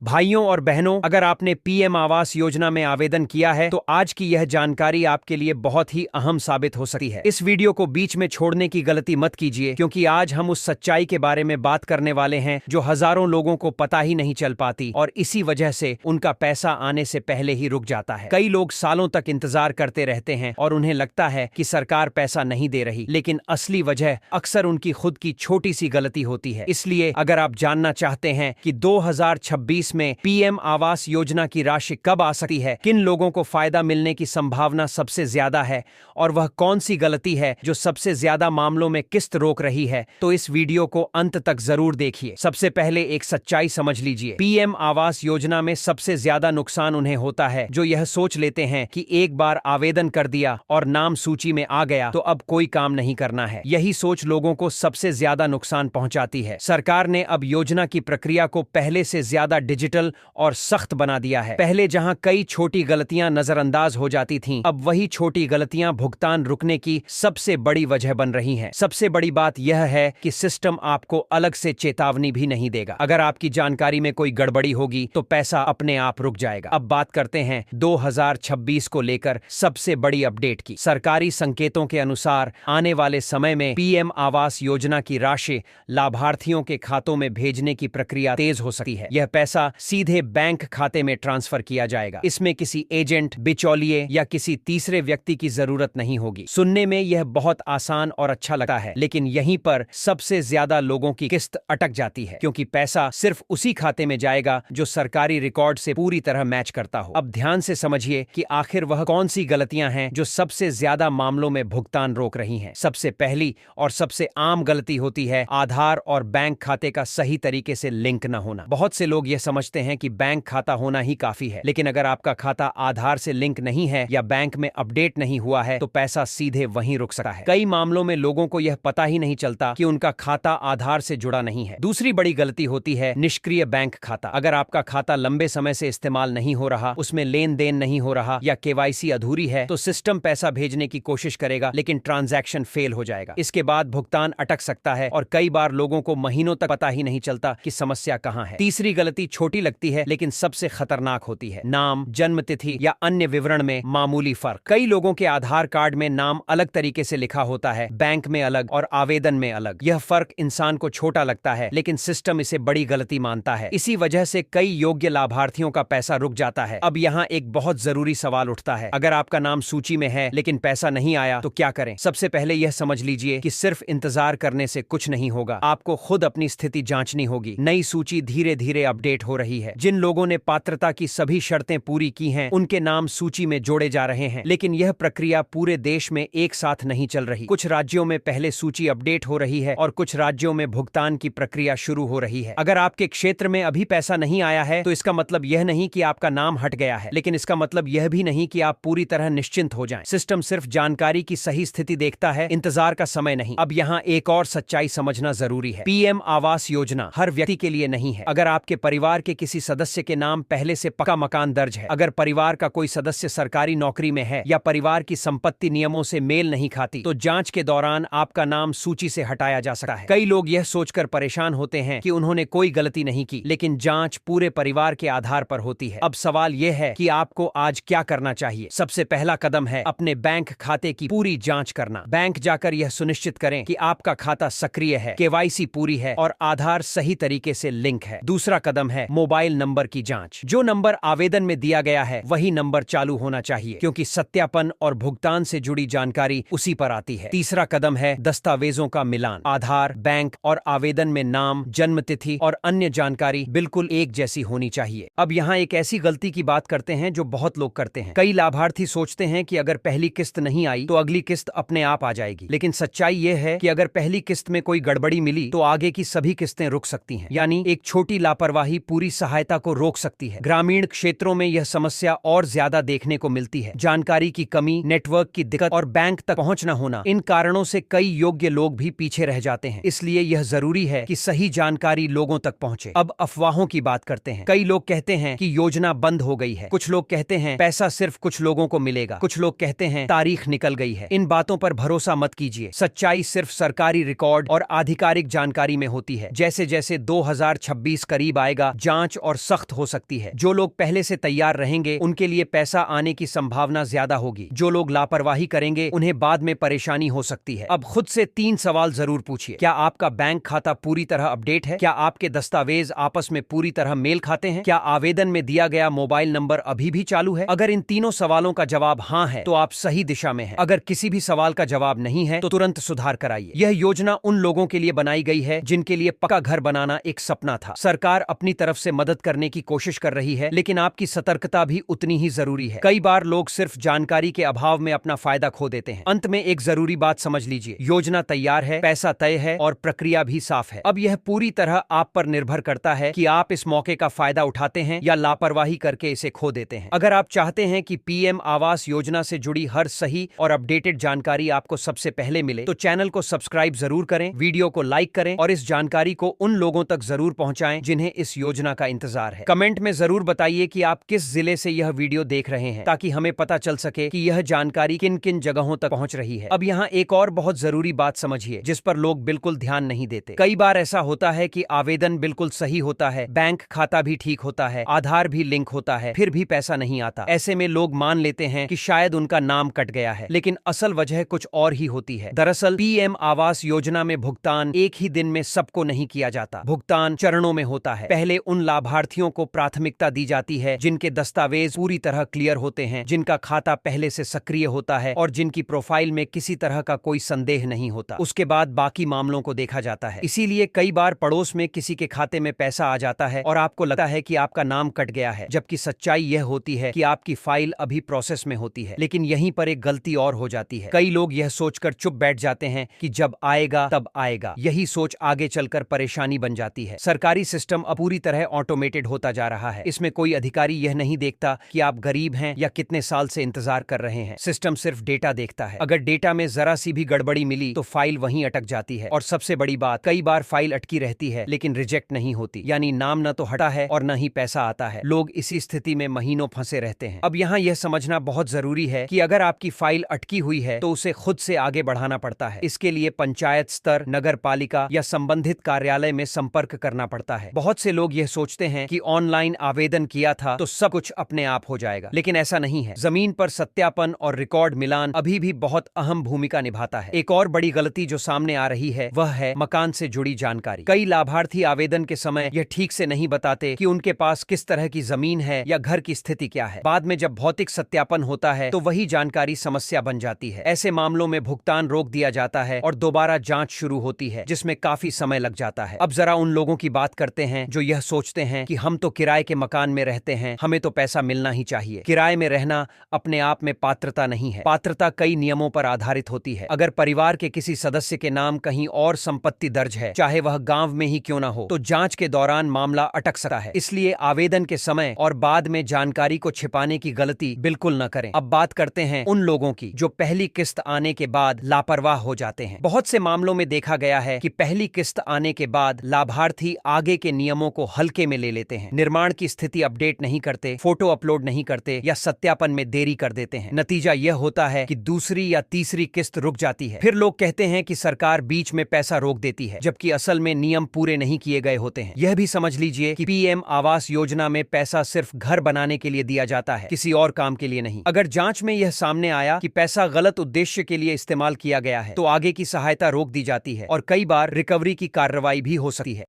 भाइयों और बहनों, अगर आपने पीएम आवास योजना में आवेदन किया है तो आज की यह जानकारी आपके लिए बहुत ही अहम साबित हो सकती है। इस वीडियो को बीच में छोड़ने की गलती मत कीजिए, क्योंकि आज हम उस सच्चाई के बारे में बात करने वाले हैं जो हजारों लोगों को पता ही नहीं चल पाती और इसी वजह से उनका पैसा आने से पहले ही रुक जाता है। कई लोग सालों तक इंतजार करते रहते हैं और उन्हें लगता है कि सरकार पैसा नहीं दे रही, लेकिन असली वजह अक्सर उनकी खुद की छोटी सी गलती होती है। इसलिए अगर आप जानना चाहते हैं कि 2026 में पीएम आवास योजना की राशि कब आ सकती है, किन लोगों को फायदा मिलने की संभावना सबसे ज्यादा है और वह कौन सी गलती है जो सबसे ज्यादा मामलों में किस्त रोक रही है, तो इस वीडियो को अंत तक जरूर देखिए। सबसे पहले एक सच्चाई समझ लीजिए। पीएम आवास योजना में सबसे ज्यादा नुकसान उन्हें होता है जो यह सोच लेते हैं कि एक बार आवेदन कर दिया और नाम सूची में आ गया तो अब कोई काम नहीं करना है। यही सोच लोगों को सबसे ज्यादा नुकसान पहुंचाती है। सरकार ने अब योजना की प्रक्रिया को पहले से ज्यादा डिजिटल और सख्त बना दिया है। पहले जहां कई छोटी गलतियां नजरअंदाज हो जाती थीं, अब वही छोटी गलतियां भुगतान रुकने की सबसे बड़ी वजह बन रही हैं। सबसे बड़ी बात यह है कि सिस्टम आपको अलग से चेतावनी भी नहीं देगा। अगर आपकी जानकारी में कोई गड़बड़ी होगी तो पैसा अपने आप रुक जाएगा। अब बात करते हैं 2026 को लेकर सबसे बड़ी अपडेट की। सरकारी संकेतों के अनुसार आने वाले समय में पीएम आवास योजना की राशि लाभार्थियों के खातों में भेजने की प्रक्रिया तेज हो सकती है। यह पैसा सीधे बैंक खाते में ट्रांसफर किया जाएगा। इसमें किसी एजेंट, बिचौलिए या किसी तीसरे व्यक्ति की जरूरत नहीं होगी। सुनने में यह बहुत आसान और अच्छा लगता है, लेकिन यहीं पर सबसे ज्यादा लोगों की किस्त अटक जाती है, क्योंकि पैसा सिर्फ उसी खाते में जाएगा जो सरकारी रिकॉर्ड से पूरी तरह मैच करता हो। अब ध्यान से समझिए कि आखिर वह कौन सी गलतियां हैं जो सबसे ज्यादा मामलों में भुगतान रोक रही हैं। सबसे पहली और सबसे आम गलती होती है आधार और बैंक खाते का सही तरीके से लिंक न होना। बहुत से लोग यह समझते हैं कि बैंक खाता होना ही काफी है, लेकिन अगर आपका खाता आधार से लिंक नहीं है या बैंक में अपडेट नहीं हुआ है तो पैसा सीधे वहीं रुक सकता है। कई मामलों में लोगों को यह पता ही नहीं चलता कि उनका खाता आधार से जुड़ा नहीं है। दूसरी बड़ी गलती होती है निष्क्रिय बैंक खाता। अगर आपका खाता लंबे समय से इस्तेमाल नहीं हो रहा, उसमें लेन देन नहीं हो रहा या केवाईसी अधूरी है, तो सिस्टम पैसा भेजने की कोशिश करेगा लेकिन ट्रांजैक्शन फेल हो जाएगा। इसके बाद भुगतान अटक सकता है और कई बार लोगों को महीनों तक पता ही नहीं चलता कि समस्या कहां है। तीसरी गलती छोटी लगती है लेकिन सबसे खतरनाक होती है नाम, जन्म तिथि या अन्य विवरण में मामूली फर्क। कई लोगों के आधार कार्ड में नाम अलग तरीके से लिखा होता है, बैंक में अलग और आवेदन में अलग। यह फर्क इंसान को छोटा लगता है, लेकिन सिस्टम इसे बड़ी गलती मानता है। इसी वजह से कई योग्य लाभार्थियों का पैसा रुक जाता है। अब यहाँ एक बहुत जरूरी सवाल उठता है, अगर आपका नाम सूची में है लेकिन पैसा नहीं आया तो क्या करें? सबसे पहले यह समझ लीजिए कि सिर्फ इंतजार करने से कुछ नहीं होगा। आपको खुद अपनी स्थिति जांचनी होगी। नई सूची धीरे धीरे अपडेट हो रही है। जिन लोगों ने पात्रता की सभी शर्तें पूरी की हैं, उनके नाम सूची में जोड़े जा रहे हैं, लेकिन यह प्रक्रिया पूरे देश में एक साथ नहीं चल रही। कुछ राज्यों में पहले सूची अपडेट हो रही है और कुछ राज्यों में भुगतान की प्रक्रिया शुरू हो रही है। अगर आपके क्षेत्र में अभी पैसा नहीं आया है तो इसका मतलब यह नहीं कि आपका नाम हट गया है, लेकिन इसका मतलब यह भी नहीं कि आप पूरी तरह निश्चिंत हो जाएं। सिस्टम सिर्फ जानकारी की सही स्थिति देखता है, इंतजार का समय नहीं। अब यहाँ एक और सच्चाई समझना जरूरी है। पीएम आवास योजना हर व्यक्ति के लिए नहीं है। अगर आपके परिवार के किसी सदस्य के नाम पहले से पक्का मकान दर्ज है, अगर परिवार का कोई सदस्य सरकारी नौकरी में है या परिवार की संपत्ति नियमों से मेल नहीं खाती, तो जांच के दौरान आपका नाम सूची से हटाया जा सकता है। कई लोग यह सोचकर परेशान होते हैं कि उन्होंने कोई गलती नहीं की, लेकिन जांच पूरे परिवार के आधार पर होती है। अब सवाल यह है कि आपको आज क्या करना चाहिए। सबसे पहला कदम है अपने बैंक खाते की पूरी जांच करना। बैंक जाकर यह सुनिश्चित करें कि आपका खाता सक्रिय है, केवाईसी पूरी है और आधार सही तरीके से लिंक है। दूसरा कदम है मोबाइल नंबर की जांच। जो नंबर आवेदन में दिया गया है वही नंबर चालू होना चाहिए, क्योंकि सत्यापन और भुगतान से जुड़ी जानकारी उसी पर आती है। तीसरा कदम है दस्तावेजों का मिलान। आधार, बैंक और आवेदन में नाम, जन्म तिथि और अन्य जानकारी बिल्कुल एक जैसी होनी चाहिए। अब यहाँ एक ऐसी गलती की बात करते हैं जो बहुत लोग करते हैं। कई लाभार्थी सोचते हैं कि अगर पहली किस्त नहीं आई तो अगली किस्त अपने आप आ जाएगी, लेकिन सच्चाई यह है कि अगर पहली किस्त में कोई गड़बड़ी मिली तो आगे की सभी किस्तें रुक सकती हैं। यानी एक छोटी लापरवाही पूरी सहायता को रोक सकती है। ग्रामीण क्षेत्रों में यह समस्या और ज्यादा देखने को मिलती है। जानकारी की कमी, नेटवर्क की दिक्कत और बैंक तक पहुंच न होना, इन कारणों से कई योग्य लोग भी पीछे रह जाते हैं। इसलिए यह जरूरी है कि सही जानकारी लोगों तक पहुंचे। अब अफवाहों की बात करते हैं। कई लोग कहते हैं कि योजना बंद हो गई है, कुछ लोग कहते हैं पैसा सिर्फ कुछ लोगों को मिलेगा, कुछ लोग कहते हैं तारीख निकल गई है। इन बातों पर भरोसा मत कीजिए। सच्चाई सिर्फ सरकारी रिकॉर्ड और आधिकारिक जानकारी में होती है। जैसे जैसे 2026 करीब आएगा, जांच और सख्त हो सकती है। जो लोग पहले से तैयार रहेंगे उनके लिए पैसा आने की संभावना ज्यादा होगी। जो लोग लापरवाही करेंगे उन्हें बाद में परेशानी हो सकती है। अब खुद से 3 सवाल जरूर पूछिए। क्या आपका बैंक खाता पूरी तरह अपडेट है? क्या आपके दस्तावेज आपस में पूरी तरह मेल खाते हैं? क्या आवेदन में दिया गया मोबाइल नंबर अभी भी चालू है? अगर इन तीनों सवालों का जवाब हाँ है तो आप सही दिशा में हैं। अगर किसी भी सवाल का जवाब नहीं है तो तुरंत सुधार कराइए। यह योजना उन लोगों के लिए बनाई गई है जिनके लिए पक्का घर बनाना एक सपना था। सरकार अपनी तरफ से मदद करने की कोशिश कर रही है, लेकिन आपकी सतर्कता भी उतनी ही जरूरी है। कई बार लोग सिर्फ जानकारी के अभाव में अपना फायदा खो देते हैं। अंत में एक जरूरी बात समझ लीजिए, योजना तैयार है, पैसा तय है और प्रक्रिया भी साफ है। अब यह पूरी तरह आप पर निर्भर करता है कि आप इस मौके का फायदा उठाते हैं या लापरवाही करके इसे खो देते हैं। अगर आप चाहते हैं कि पीएम आवास योजना से जुड़ी हर सही और अपडेटेड जानकारी आपको सबसे पहले मिले तो चैनल को सब्सक्राइब जरूर करें, वीडियो को लाइक करें और इस जानकारी को उन लोगों तक जरूर पहुंचाएं जिन्हें इस योजना का इंतजार है। कमेंट में जरूर बताइए कि आप किस जिले से यह वीडियो देख रहे हैं ताकि हमें पता चल सके कि यह जानकारी किन किन जगहों तक पहुंच रही है। अब यहाँ एक और बहुत जरूरी बात समझिए जिस पर लोग बिल्कुल ध्यान नहीं देते। कई बार ऐसा होता है कि आवेदन बिल्कुल सही होता है, बैंक खाता भी ठीक होता है, आधार भी लिंक होता है, फिर भी पैसा नहीं आता। ऐसे में लोग मान लेते हैं कि शायद उनका नाम कट गया है, लेकिन असल वजह कुछ और ही होती है। दरअसल पीएम आवास योजना में भुगतान एक ही दिन में सबको नहीं किया जाता। भुगतान चरणों में होता है। पहले उन लाभार्थियों को प्राथमिकता दी जाती है जिनके दस्तावेज पूरी तरह क्लियर होते हैं, जिनका खाता पहले से सक्रिय होता है और जिनकी प्रोफाइल में किसी तरह का कोई संदेह नहीं होता। उसके बाद बाकी मामलों को देखा जाता है। इसीलिए कई बार पड़ोस में किसी के खाते में पैसा आ जाता है और आपको लगता है कि आपका नाम कट गया है, जबकि सच्चाई यह होती है कि आपकी फाइल अभी प्रोसेस में होती है। लेकिन यहीं पर एक गलती और हो जाती है। कई लोग यह सोचकर चुप बैठ जाते हैं कि जब आएगा तब आएगा। यही सोच आगे चलकर परेशानी बन जाती है। सरकारी सिस्टम अब पूरी तरह ऑटोमेटेड होता जा रहा है। इसमें कोई अधिकारी यह नहीं देखता कि आप गरीब हैं या कितने साल से इंतजार कर रहे हैं। सिस्टम सिर्फ डेटा देखता है। अगर डेटा में जरा सी भी गड़बड़ी मिली तो फाइल वहीं अटक जाती है। और सबसे बड़ी बात, कई बार फाइल अटकी रहती है लेकिन रिजेक्ट नहीं होती, यानी नाम न तो हटा है और न ही पैसा आता है। लोग इसी स्थिति में महीनों फंसे रहते हैं। अब यहाँ यह समझना बहुत जरूरी है कि अगर आपकी फाइल अटकी हुई है तो उसे खुद से आगे बढ़ाना पड़ता है। इसके लिए पंचायत स्तर, नगर पालिका या संबंधित कार्यालय में संपर्क करना पड़ता है। बहुत से लोग यह सोचते हैं कि ऑनलाइन आवेदन किया था तो सब कुछ अपने आप हो जाएगा, लेकिन ऐसा नहीं है। जमीन पर सत्यापन और रिकॉर्ड मिलान अभी भी बहुत अहम भूमिका निभाता है। एक और बड़ी गलती जो सामने आ रही है वह है मकान से जुड़ी जानकारी। कई लाभार्थी आवेदन के समय यह ठीक से नहीं बताते कि उनके पास किस तरह की जमीन है या घर की स्थिति क्या है। बाद में जब भौतिक सत्यापन होता है तो वही जानकारी समस्या बन जाती है। ऐसे मामलों में भुगतान रोक दिया जाता है और दोबारा जांच शुरू होती है, जिसमें काफी समय लग जाता है। अब जरा उन लोगों की बात करते हैं जो यह सोचते हैं कि हम तो किराए के मकान में रहते हैं, हमें तो पैसा मिलना ही चाहिए। किराए में रहना अपने आप में पात्रता नहीं है। पात्रता कई नियमों पर आधारित होती है। अगर परिवार के किसी सदस्य के नाम कहीं और संपत्ति दर्ज है, चाहे वह गांव में ही क्यों ना हो, तो जांच के दौरान मामला अटक सकता है। इसलिए आवेदन के समय और बाद में जानकारी को छिपाने की गलती बिल्कुल न करें। अब बात करते हैं उन लोगों की जो पहली किस्त आने के बाद लापरवाह हो जाते हैं। बहुत से मामलों में देखा गया है कि पहली किस्त आने के बाद लाभार्थी आगे के नियमों को हल्के में ले लेते हैं। निर्माण की स्थिति अपडेट नहीं करते, फोटो अपलोड नहीं करते या सत्यापन में देरी कर देते हैं। नतीजा यह होता है कि दूसरी या तीसरी किस्त रुक जाती है। फिर लोग कहते हैं कि सरकार बीच में पैसा रोक देती है, जबकि असल में नियम पूरे नहीं किए गए होते हैं। यह भी समझ लीजिए कि पीएम आवास योजना में पैसा सिर्फ घर बनाने के लिए दिया जाता है, किसी और काम के लिए नहीं। अगर जांच में यह सामने आया कि पैसा गलत उद्देश्य के लिए इस्तेमाल किया गया है तो आगे की सहायता रोक दी जाती है और कई बार रिकवरी की कार्रवाई भी हो सकती है।